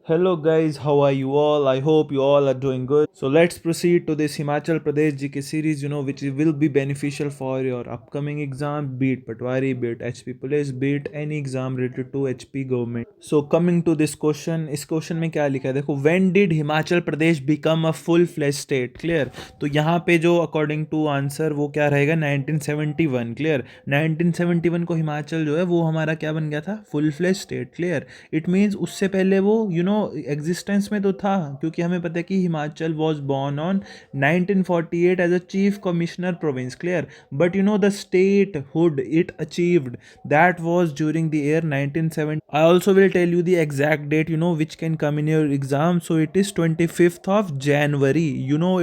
Hello guys, how are you all? I hope you all are doing good. So let's proceed to this Himachal Pradesh GK series, which will be beneficial for your upcoming exam, be it Patwari, be it HP Police, be it any exam related to HP government. So coming to this question, इस question में क्या लिखा है देखो, when did Himachal Pradesh become a full fledged state? Clear? तो यहाँ पे जो अकॉर्डिंग टू आंसर वो क्या रहेगा 1971. क्लियर? 1971 को हिमाचल जो है वो हमारा क्या बन गया था, full fledge state. Clear? It means उससे पहले वो एग्जिस्टेंस में तो था, क्योंकि हमें पता है कि Himachal was born on 1948 as a chief commissioner province. Clear? But the statehood it achieved that was during the year 1970. I also will tell you the exact date which can come in your exam. So it is 25th of January.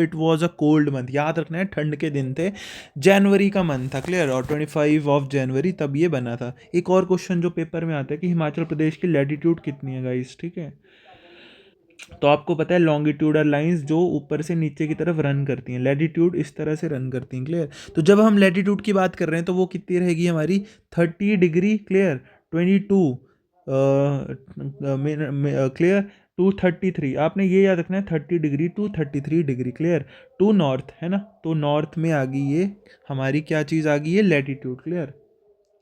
It was a cold month. याद रखना है, ठंड के दिन थे, जनवरी का month था. Clear? और 25 ऑफ जनवरी तब ये बना था. एक और क्वेश्चन जो पेपर में आता है कि हिमाचल प्रदेश की लैटिट्यूड कितनी है गाइस. ठीक है, तो आपको पता है लॉन्गिट्यूडल लाइंस जो ऊपर से नीचे की तरफ रन करती हैं, लैटिट्यूड इस तरह से रन करती हैं. क्लियर? तो जब हम लैटिट्यूड की बात कर रहे हैं तो वो कितनी रहेगी हमारी, 30 डिग्री. क्लियर? 22 क्लियर, 233. आपने ये याद रखना है, 30 degree to 33 degree. Clear? To north है ना, तो नॉर्थ में आ गई ये हमारी क्या चीज़ आ गई है, लैटिट्यूड. क्लियर?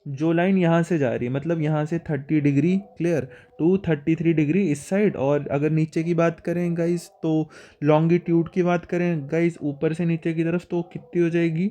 जो लाइन यहाँ से जा रही है, मतलब यहाँ से 30 डिग्री. क्लियर? टू 33 डिग्री इस साइड. और अगर नीचे की बात करें गाइस, तो लॉन्गिट्यूड की बात करें गाइस ऊपर से नीचे की तरफ, तो कितनी हो जाएगी,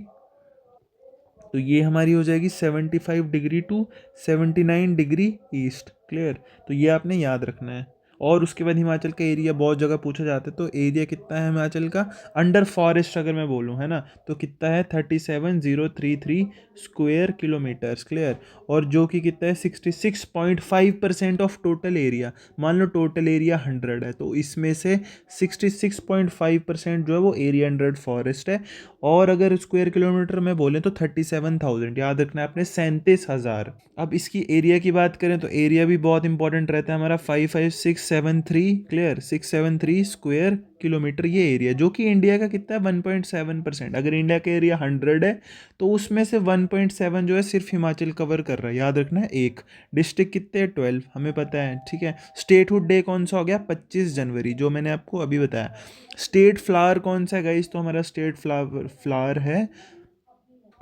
तो ये हमारी हो जाएगी 75 degree to 79 degree east. Clear? तो ये आपने याद रखना है. और उसके बाद हिमाचल का एरिया बहुत जगह पूछा जाता है, तो एरिया कितना है हिमाचल का अंडर फॉरेस्ट अगर मैं बोलूँ, है ना, तो कितना है 37,033 स्क्वायर किलोमीटर्स. क्लियर? और जो कि कितना है 66.5% ऑफ टोटल एरिया. मान लो टोटल एरिया 100 है, तो इसमें से 66.5% जो है वो एरिया अंडर फॉरेस्ट है. और अगर स्क्वायर किलोमीटर में बोलें तो 37,000, याद रखना है आपने, 37,000. अब इसकी एरिया की बात करें तो एरिया भी बहुत इंपॉर्टेंट रहता है हमारा, 55673. क्लियर? 673 स्क्वायर किलोमीटर ये एरिया, जो कि इंडिया का कितना है 1.7%. अगर इंडिया का एरिया 100 है तो उसमें से 1.7 जो है सिर्फ हिमाचल कवर कर रहा है. याद रखना है. एक डिस्ट्रिक्ट कितने 12 हमें पता है. ठीक है? स्टेटहुड डे कौन सा हो गया, 25 जनवरी, जो मैंने आपको अभी बताया. स्टेट फ्लावर कौन सा है गाइस, तो हमारा स्टेट फ्लावर है,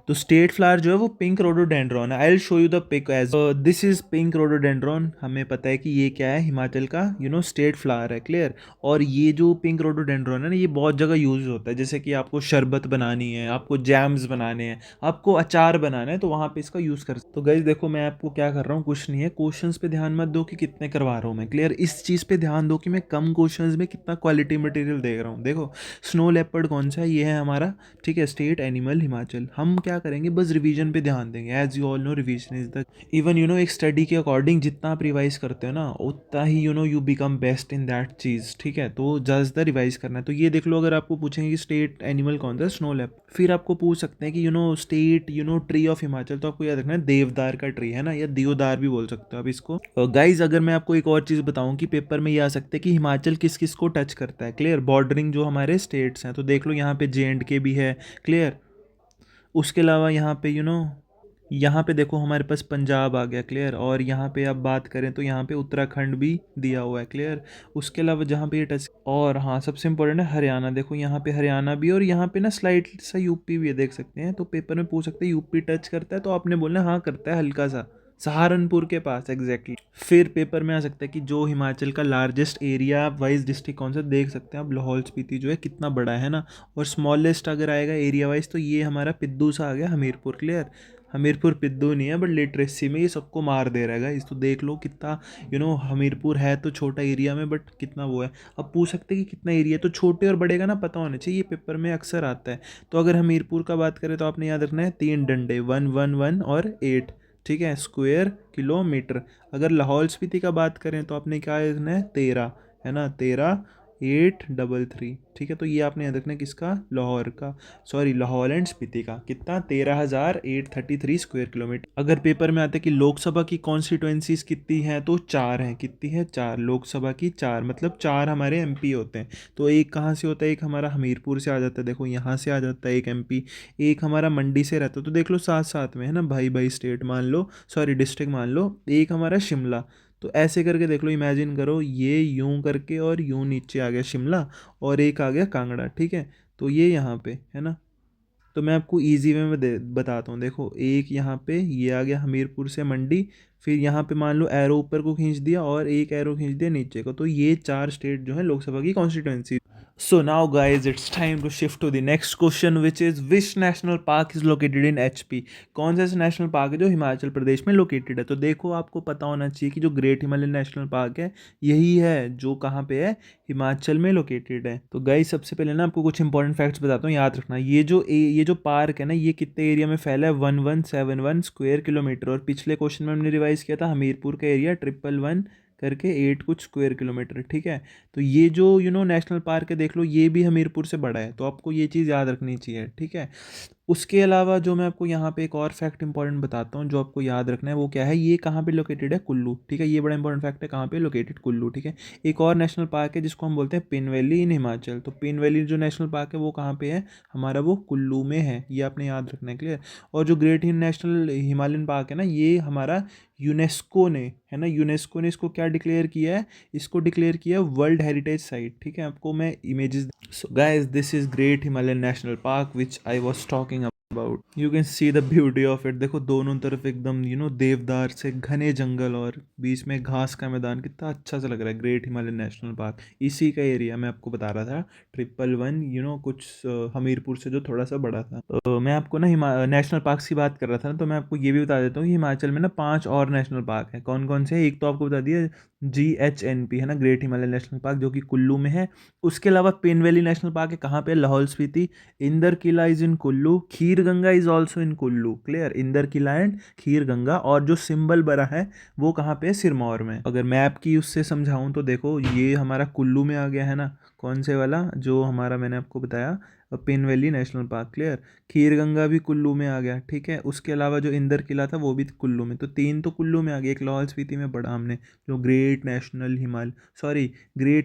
तो स्टेट फ्लावर जो है वो पिंक रोडोडेंड्रॉन है. I will show you the pic as this is pink rhododendron. हमें पता है कि ये क्या है, हिमाचल का स्टेट फ्लावर है. क्लियर? और ये जो पिंक रोडोडेंड्रॉन है ना, ये बहुत जगह यूज होता है. जैसे कि आपको शरबत बनानी है, आपको जैम्स बनाने हैं, आपको अचार बनाना है, तो वहाँ पे इसका यूज़ कर. तो गाइज देखो, मैं आपको क्या कर रहा हूँ, कुछ नहीं है, क्वेश्चंस पे ध्यान मत दो कि कितने करवा रहा हूँ मैं. क्लियर? इस चीज़ पे ध्यान दो कि मैं कम क्वेश्चंस में कितना क्वालिटी मटेरियल देख रहा हूँ. देखो, स्नो लेपर्ड कौन सा है, ये है हमारा, ठीक है, स्टेट एनिमल हिमाचल. हम क्या करेंगे, बस रिवीजन पे ध्यान देंगे. As you all know, revision is the even एक स्टडी के अकॉर्डिंग जितना आप रिवाइज करते हो ना, उतना ही you become best in that चीज़. ठीक है? तो ज़्यादा रिवाइज करना है. तो ये देख लो, अगर आपको पूछेंगे कि स्टेट एनिमल कौन सा, स्नो लेपर्ड. फिर आपको पूछ सकते हैं कि स्टेट ट्री ऑफ हिमाचल, तो आपको याद रखना है देवदार का ट्री है ना, या दियोदार भी बोल सकते हो आप इसको. गाइज अगर मैं आपको एक और चीज़ बताऊं कि पेपर में ये आ सकता है कि हिमाचल किस किस को टच करता है. क्लियर? बॉर्डरिंग जो हमारे स्टेट्स हैं, तो देख लो यहाँ पे JNK भी है. क्लियर? उसके अलावा यहाँ पे यहाँ पे देखो हमारे पास पंजाब आ गया. क्लियर? और यहाँ पे अब बात करें तो यहाँ पे उत्तराखंड भी दिया हुआ है. क्लियर? उसके अलावा जहाँ पे ये टच, और हाँ सबसे इंपॉर्टेंट है हरियाणा. देखो यहाँ पे हरियाणा भी, और यहाँ पे ना स्लाइट सा यूपी भी है, देख सकते हैं. तो पेपर में पूछ सकते हैं यूपी टच करता है, तो आपने बोलना हाँ करता है, हल्का सा, सहारनपुर के पास एग्जैक्टली. फिर पेपर में आ सकता है कि जो हिमाचल का लार्जेस्ट एरिया वाइज डिस्ट्रिक्ट कौन सा, देख सकते हैं आप, लाहौल स्पीति जो है कितना बड़ा है ना. और स्मॉलेस्ट अगर आएगा एरिया वाइज, तो ये हमारा पिद्दू सा आ गया, हमीरपुर. क्लियर? हमीरपुर पिद्दू नहीं है, बट लिटरेसी में ये सबको मार दे रहेगा. इस तो देख लो कितना हमीरपुर है तो छोटा एरिया में, बट कितना वो है. अब पूछ सकते हैं कि कितना एरिया, तो छोटे और बड़े का ना पता होना चाहिए, ये पेपर में अक्सर आता है. तो अगर हमीरपुर का बात करें तो आपने याद रखना है 3 डंडे, 1 1 1 और 8. ठीक है? Square kilometre. अगर लाहौल स्पीति का बात करें तो आपने क्या रखना है, 13, है ना, 13,833. ठीक है? तो ये आपने याद रखना है किसका, लाहौर का, सॉरी लाहौल एंड स्पीति का. कितना, 13,833 स्क्वायर किलोमीटर. अगर पेपर में आता है कि लोकसभा की कॉन्स्टिट्यूएंसीज कितनी हैं, तो 4 हैं. कितनी है, 4. लोकसभा की 4, मतलब 4 हमारे MP होते हैं. तो एक कहाँ से होता है, एक हमारा हमीरपुर से आ जाता है, देखो यहाँ से आ जाता है एक MP. एक हमारा मंडी से रहता है, तो देख लो साथ साथ में है ना, भाई भाई स्टेट मान लो, सॉरी डिस्ट्रिक्ट मान लो. एक हमारा शिमला, तो ऐसे करके देख लो, इमेजिन करो ये यूं करके और यूं नीचे आ गया शिमला और एक आ गया कांगड़ा, ठीक है। तो ये यहाँ पे है ना, तो मैं आपको इजी वे में बताता हूँ। देखो एक यहाँ पे ये आ गया हमीरपुर से मंडी, फिर यहाँ पे मान लो एरो ऊपर को खींच दिया और एक एरो खींच दिया नीचे को, तो ये 4 स्टेट जो है लोकसभा की constituency. So now guys it's time to shift to the next question which is which national park is located in HP. कौन सा ऐसा नेशनल पार्क है जो हिमाचल प्रदेश में लोकेटेड है। तो देखो आपको पता होना चाहिए कि जो ग्रेट हिमालयन नेशनल पार्क है यही है जो कहाँ पे है, हिमाचल में लोकेटेड है। तो गाइज सबसे पहले ना आपको कुछ इंपॉर्टेंट फैक्ट्स बताता हूँ, याद रखना। ये जो पार्क है ना, ये कितने एरिया में फैला है, 1171 स्क्वायर किलोमीटर। और पिछले क्वेश्चन में हमने रिवाइज किया था हमीरपुर का एरिया 111 करके 8 कुछ स्क्वायर किलोमीटर, ठीक है। तो ये जो नेशनल पार्क है देख लो, ये भी हमीरपुर से बड़ा है, तो आपको ये चीज़ याद रखनी चाहिए, ठीक है। उसके अलावा जो मैं आपको यहाँ पे एक और फैक्ट इंपॉर्टेंट बताता हूँ जो आपको याद रखना है, वो क्या है, ये कहाँ पे लोकेटेड है, कुल्लू, ठीक है। ये बड़ा इंपॉर्टेंट फैक्ट है, कहाँ पे लोकेटेड, कुल्लू, ठीक है। एक और नेशनल पार्क है जिसको हम बोलते हैं पिन वैली इन हिमाचल। तो पिन वैली जो नेशनल पार्क है वो कहाँ पे है हमारा, वो कुल्लू में है, ये आपने याद रखना है, क्लियर। और जो ग्रेट नेशनल हिमालयन पार्क है ना, ये हमारा यूनेस्को ने, है ना, यूनेस्को ने इसको क्या डिक्लेयर किया है, इसको डिक्लेयर किया है वर्ल्ड हेरिटेज साइट, ठीक है। आपको मैं images, so guys this is great Himalayan national park which I was talking about. You can see the beauty of it. देखो दोनों तरफ एकदम देवदार से घने जंगल और बीच में घास का मैदान, कितना अच्छा सा लग रहा है। ग्रेट हिमालयन नेशनल पार्क इसी का एरिया मैं आपको बता रहा था, 111 कुछ हमीरपुर से जो थोड़ा सा बड़ा था। मैं आपको ना नेशनल पार्क्स की बात कर रहा था ना, तो मैं आपको ये भी बता देता हूँ कि हिमाचल में ना 5 और नेशनल पार्क हैं। कौन कौन से हैं, एक तो आपको बता दिया GHNP, है ना, ग्रेट हिमालयन नेशनल पार्क, जो कि कुल्लू में है। उसके अलावा पिन वैली नेशनल पार्क है, कहाँ पे, Lahaul Spiti. Inder Kila is in Kullu, Kheer Ganga is also in Kullu, clear. Inder Kila and Kheer Ganga. और जो सिंबल बरा है वो कहाँ पे है, सिरमौर में। अगर मैप की उससे समझाऊं तो देखो ये हमारा कुल्लू में आ गया, है ना, कौन से वाला, जो हमारा मैंने आपको बताया Pin valley national park, clear. Kheer Ganga भी कुल्लू में आ गया, ठीक है। उसके अलावा जो इंदर किला था वो भी कुल्लू में, तो 3 तो कुल्लू में आ गया। एक लाहौल स्पीति में पढ़ा हमने, जो ग्रेट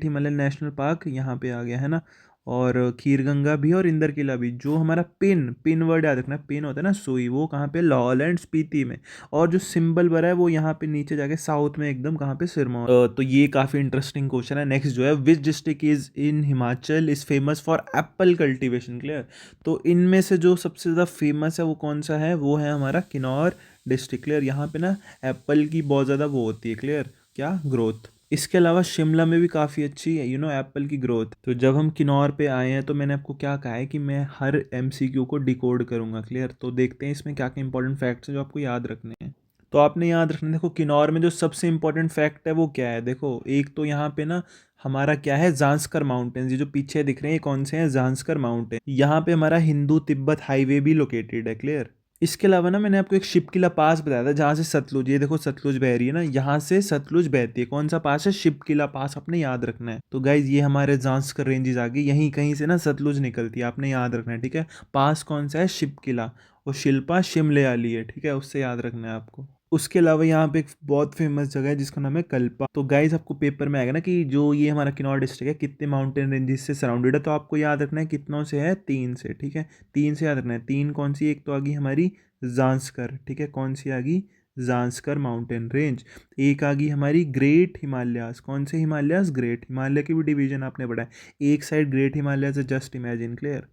हिमालयन नेशनल पार्क यहाँ पे आ गया, है ना। और खीर गंगा भी और इंदर किला भी। जो हमारा पिन वर्ड याद रखना, पिन होता है ना सुई, वो कहाँ पे, लाहौल एंड स्पीति में। और जो सिंबल बना है वो यहाँ पे नीचे जाके साउथ में एकदम, कहाँ पे, सिरमौर। तो ये काफ़ी इंटरेस्टिंग क्वेश्चन है। नेक्स्ट जो है, which district is in Himachal is famous for Apple cultivation, clear. तो इनमें से जो सबसे ज़्यादा फेमस है वो कौन सा है, वो है हमारा किन्नौर डिस्ट्रिक्ट, क्लियर। यहाँ पे ना एप्पल की बहुत ज़्यादा वो होती है, क्लियर, क्या, ग्रोथ। इसके अलावा शिमला में भी काफ़ी अच्छी है एप्पल की ग्रोथ। तो जब हम किन्नौर पे आए हैं तो मैंने आपको क्या कहा है कि मैं हर MCQ को डिकोड करूँगा, क्लियर। तो देखते हैं इसमें क्या क्या इंपॉर्टेंट फैक्ट्स हैं जो आपको याद रखने हैं। तो आपने याद रखना, देखो किन्नौर में जो सबसे इंपॉर्टेंट फैक्ट है वो क्या है, देखो एक तो यहाँ पे ना हमारा क्या है, जांस्कर माउंटेन्स। ये जो पीछे दिख रहे हैं ये कौन से हैं, जांस्कर माउंटेन। यहाँ पे हमारा हिंदू तिब्बत हाईवे भी लोकेटेड है, क्लियर। इसके अलावा ना मैंने आपको एक शिपकिला पास बताया था जहाँ से सतलुज, ये देखो सतलुज बह रही है ना, यहाँ से सतलुज बहती है। कौन सा पास है, शिपकिला पास, आपने याद रखना है। तो गाइज ये हमारे जांस्कर रेंजेस आ गई, यहीं कहीं से ना सतलुज निकलती है, आपने याद रखना है, ठीक है। पास कौन सा है, शिपकिला। और शिल्पा शिमले वाली है, ठीक है, उससे याद रखना है आपको। उसके अलावा यहाँ पे एक बहुत फेमस जगह है जिसका नाम है कल्पा। तो गाइज आपको पेपर में आएगा ना कि जो ये हमारा किन्नौर डिस्ट्रिक्ट है कितने माउंटेन रेंजेस से सराउंडेड है, तो आपको याद रखना है कितनों से है, 3 से, ठीक है। 3 से याद रखना है। 3 कौन सी, एक तो आ गई हमारी जांस्कर, ठीक है, कौन सी आ गई, जांस्कर माउंटेन रेंज। एक आ गई हमारी ग्रेट हिमालयास, कौन से हिमालयास, ग्रेट हिमालय की भी डिवीजन आपने पढ़ा है। एक साइड ग्रेट हिमालयास है, जस्ट इमेजिन, क्लियर।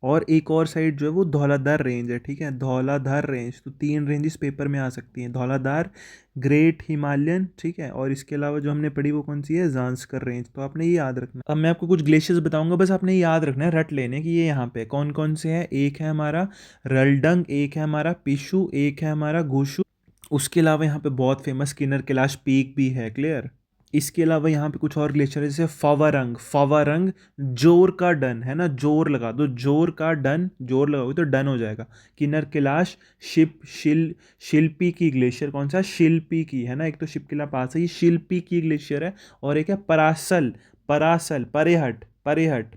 और एक और साइड जो है वो धौलाधार रेंज है, ठीक है, धौलाधार रेंज। तो 3 रेंजेस पेपर में आ सकती हैं, धौलाधार, ग्रेट हिमालयन, ठीक है। और इसके अलावा जो हमने पढ़ी वो कौन सी है, जांस्कर रेंज। तो आपने ये याद रखना। अब मैं आपको कुछ ग्लेशियर्स बताऊंगा, बस आपने ये याद रखना है, रट लेने कि ये यहाँ पे कौन कौन से हैं। एक है हमारा रलडंग, एक है हमारा पिशु, एक है हमारा घुशु। उसके अलावा यहाँ पे बहुत फेमस किन्नर कैलाश पीक भी है, क्लियर। इसके अलावा यहाँ पे कुछ और ग्लेशियर है जैसे फवारंग, जोर का डन, है ना, जोर लगा दो, जोर का डन, जोर लगाओगे तो डन हो जाएगा। किन्नर कैलाश, शिल्पी की ग्लेशियर, कौन सा, शिल्पी की, है ना, एक तो शिपकिला पास है, ये शिल्पी की ग्लेशियर है। और एक है परासल, परेहट,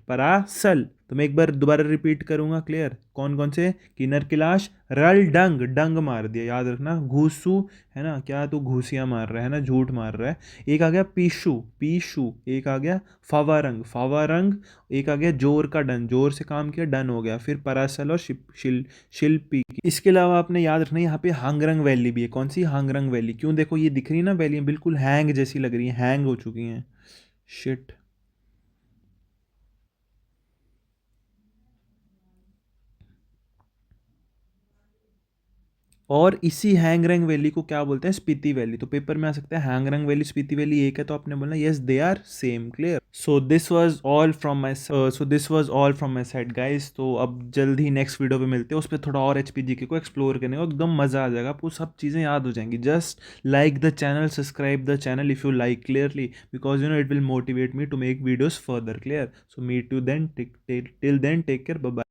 परासल, तो मैं एक बार दोबारा रिपीट करूंगा, क्लियर? कौन कौन से? किन्नर किलाश, रल डंग, डंग मार दिया, याद रखना। घूसू, है ना, क्या तू घूसियाँ मार रहा है ना, झूठ मार रहा है। एक आ गया पीशू, पीशू। एक आ गया फवारंग, फवारंग। एक आ गया जोर का डन, जोर से काम किया, डन हो गया। फिर परासल और शिल्पी। इसके अलावा आपने याद रखना यहाँ पे हांगरंग वैली भी है। कौन सी? हांगरंग वैली। क्यों? देखो ये दिख रही है ना वैली, बिल्कुल हैंग जैसी लग रही है, हैंग हो चुकी हैं। शिट। और इसी हैंगरंग वैली को क्या बोलते हैं? स्पीति वैली। तो पेपर में आ सकता है हैंगरंग वैली, स्पीति वैली एक है, तो आपने बोलना yes they are same, clear? So this was all from my side guys. तो अब जल्द ही नेक्स्ट वीडियो पे मिलते हैं, उस पर थोड़ा और एचपीजी को एक्सप्लोर करने को, एकदम मज़ा आ जाएगा आपको, सब चीज़ें याद हो जाएंगी। Just like the channel, subscribe the channel if you like, clearly, because you know it will motivate me to make videos further, clear? So meet you then, till then take care, bye.